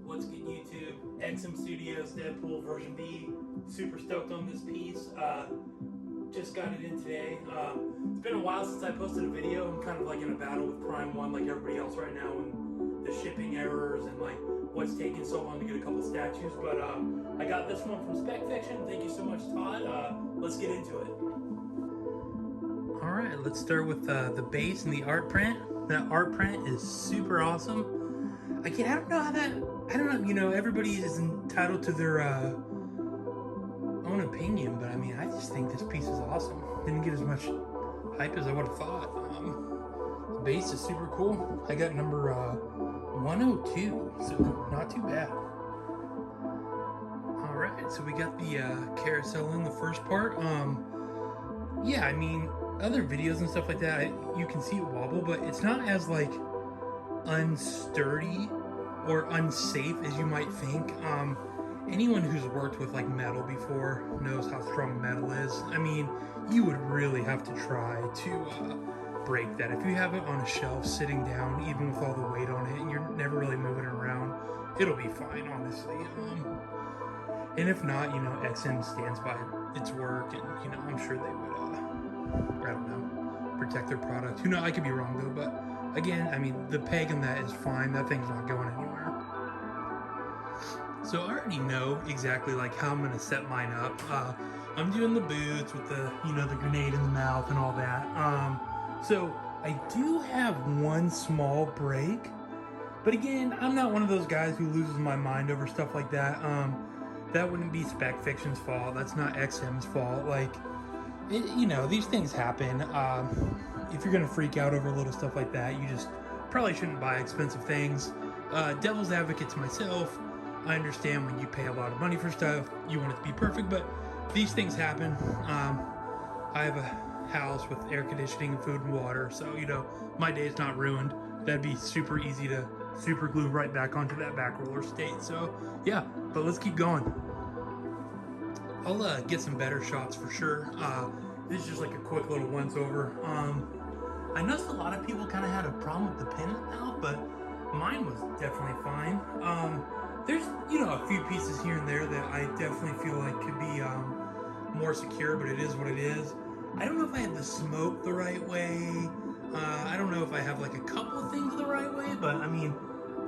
What's good, YouTube? XM Studios DeadPool version B. Super stoked on this piece. Just got it in today. It's been a while since I posted a video. I'm kind of like in a battle with Prime 1 like everybody else right now, and the shipping errors and like what's taking so long to get a couple statues. But I got this one from SpecFiction. Thank you so much, Todd. Let's get into it. All right, let's start with the base and the art print. That art print is super awesome. I don't know how that, I don't know, you know, everybody is entitled to their own opinion, but I mean, I just think this piece is awesome. Didn't get as much hype as I would have thought. The base is super cool. I got number 102, so not too bad. All right, so we got the carousel in the first part. Yeah, I mean, other videos and stuff like that, you can see it wobble, but it's not as like unsturdy or unsafe as you might think. Anyone who's worked with like metal before knows how strong metal is. I mean, you would really have to try to break that. If you have it on a shelf sitting down, even with all the weight on it, and you're never really moving it around, it'll be fine, honestly. And if not, you know, XM stands by its work, and you know, I'm sure they would I don't know, protect their product. Who knows, I could be wrong though, but again, I mean, the peg on that is fine. That thing's not going anywhere. So I already know exactly like how I'm gonna set mine up. I'm doing the boots with the, you know, the grenade in the mouth and all that. So I do have one small break, but again, I'm not one of those guys who loses my mind over stuff like that. That wouldn't be SpecFiction's fault. That's not XM's fault. Like, you know, these things happen. If you're gonna freak out over little stuff like that, you just probably shouldn't buy expensive things. Devil's advocate to myself, I understand when you pay a lot of money for stuff, you want it to be perfect, but these things happen. I have a house with air conditioning and food and water, so, you know, my day is not ruined. That'd be super easy to super glue right back onto that back roller state. So, yeah, but let's keep going. I'll get some better shots for sure. This is just like a quick little once over. I noticed a lot of people kind of had a problem with the pin in the mouth, but mine was definitely fine. There's, you know, a few pieces here and there that I definitely feel like could be more secure, but it is what it is. I don't know if I had the smoke the right way. I don't know if I have like a couple of things the right way, but I mean,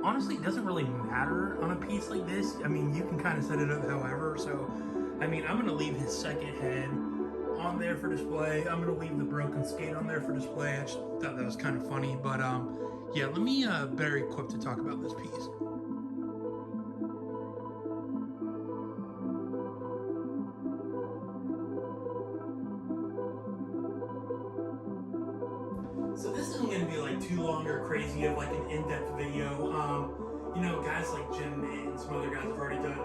honestly, it doesn't really matter on a piece like this. I mean, you can kind of set it up however, so I mean, I'm gonna leave his second head on there for display. I'm gonna leave the broken skate on there for display. I just thought that was kind of funny, but yeah, let me better equipped to talk about this piece. So this isn't gonna be like too long or crazy of like an in-depth video. You know, guys like Jim and some other guys have already done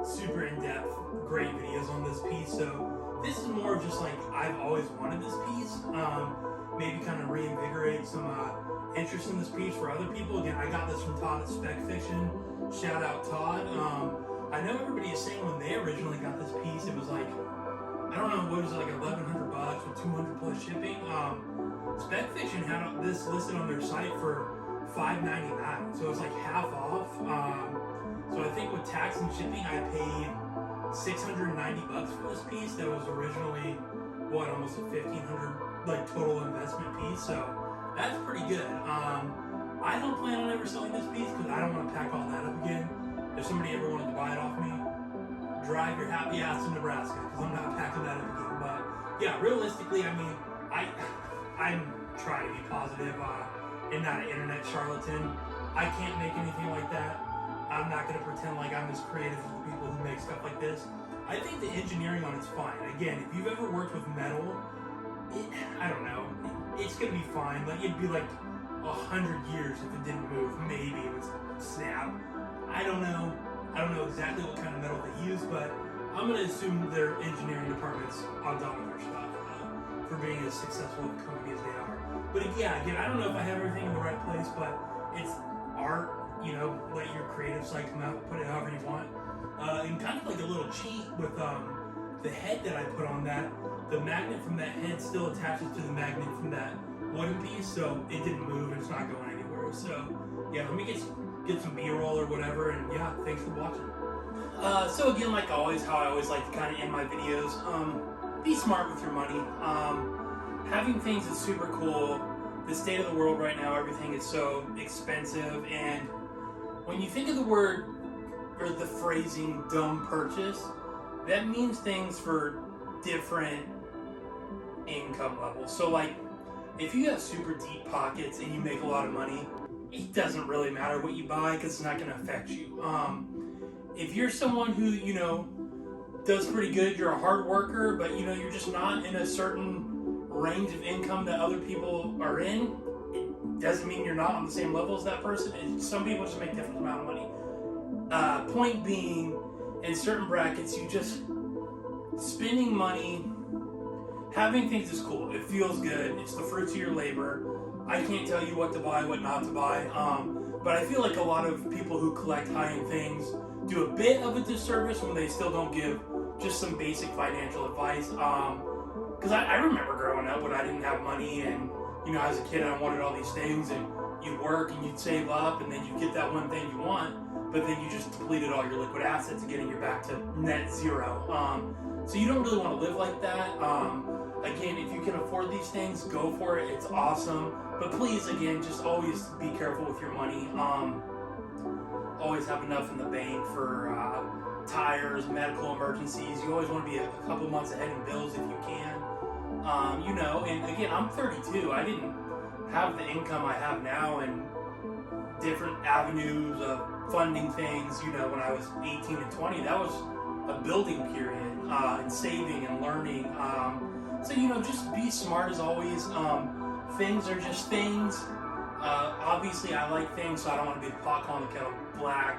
super in-depth, great videos on this piece. So this is more of just like, I've always wanted this piece. Maybe kind of reinvigorate some interest in this piece for other people. Again, I got this from Todd at SpecFiction. Shout out Todd. I know everybody is saying when they originally got this piece, it was like, I don't know, what was it, like $1,100 with 200 plus shipping. SpecFiction had this listed on their site for $5.99, so it's like half off. So I think with tax and shipping, I paid $690 for this piece. That was originally, what, almost a $1,500 like total investment piece. So that's pretty good. I don't plan on ever selling this piece because I don't want to pack all that up again. If somebody ever wanted to buy it off me, drive your happy ass to Nebraska because I'm not packing that up again. But yeah, realistically, I mean, I'm trying to be positive and not an internet charlatan. I can't make anything like that. I'm not going to pretend like I'm as creative as the people who make stuff like this. I think the engineering on it's fine. Again, if you've ever worked with metal, I don't know, it's going to be fine. Like, it'd be like 100 years if it didn't move. Maybe it would snap. I don't know. I don't know exactly what kind of metal they use, but I'm going to assume their engineering department's on top of their stuff for being as successful a company as they are. But yeah, again, I don't know if I have everything in the right place, but it's art. You know, let your creative side come out, put it however you want. And kind of like a little cheat with the head that I put on that, the magnet from that head still attaches to the magnet from that wooden piece, so it didn't move and it's not going anywhere. So yeah, let me get get some B-roll or whatever, and yeah, thanks for watching. So again, like always, how I always like to kind of end my videos, be smart with your money. Having things is super cool. The state of the world right now, everything is so expensive, and when you think of the word or the phrasing dumb purchase, that means things for different income levels. So like, if you have super deep pockets and you make a lot of money, it doesn't really matter what you buy because it's not going to affect you. If you're someone who, you know, does pretty good, you're a hard worker, but you know, you're just not in a certain range of income that other people are in, it doesn't mean you're not on the same level as that person. Some people just make a different amount of money. Point being, in certain brackets, you just, spending money, having things is cool. It feels good. It's the fruits of your labor. I can't tell you what to buy, what not to buy. But I feel like a lot of people who collect high-end things do a bit of a disservice when they still don't give just some basic financial advice. Because I remember growing up when I didn't have money, and you know, as a kid I wanted all these things, and you'd work and you'd save up, and then you'd get that one thing you want, but then you just depleted all your liquid assets, getting you back to net zero. So you don't really want to live like that. Again, if you can afford these things, go for it. It's awesome. But please, again, just always be careful with your money. Always have enough in the bank for tires, medical emergencies. You always want to be a couple months ahead in bills if you can. You know, and again, I'm 32. I didn't have the income I have now and different avenues of funding things, you know, when I was 18 and 20. That was a building period, and saving and learning. So, you know, just be smart as always. Things are just things. Obviously, I like things, so I don't want to be the pot calling the kettle black.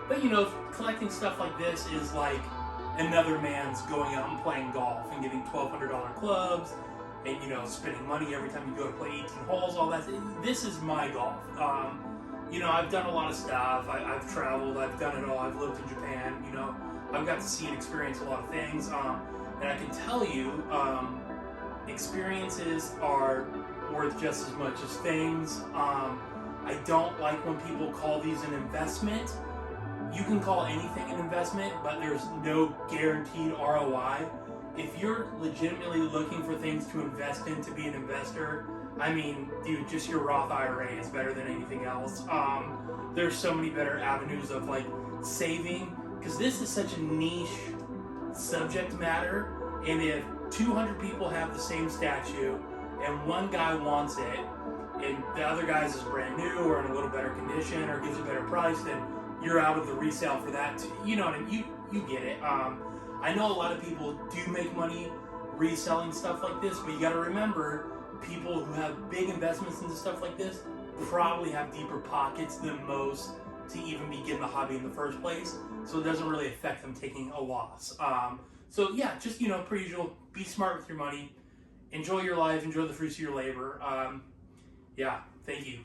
But, you know, collecting stuff like this is like another man's going out and playing golf and getting $1,200 clubs and, you know, spending money every time you go to play 18 holes, all that. This is my golf. You know, I've done a lot of stuff. I've traveled. I've done it all. I've lived in Japan. You know, I've got to see and experience a lot of things. And I can tell you, experiences are worth just as much as things. I don't like when people call these an investment. You can call anything an investment, but there's no guaranteed ROI. If you're legitimately looking for things to invest in to be an investor, I mean, dude, just your Roth IRA is better than anything else. There's so many better avenues of like saving, because this is such a niche subject matter, and if 200 people have the same statue and one guy wants it and the other guy's is brand new or in a little better condition or gives a better price, then you're out of the resale for that too. You know what I mean? You get it. I know a lot of people do make money reselling stuff like this, but you got to remember, people who have big investments into stuff like this probably have deeper pockets than most to even begin the hobby in the first place, so it doesn't really affect them taking a loss. So yeah, just, you know, per usual, be smart with your money, enjoy your life, enjoy the fruits of your labor. Yeah, thank you.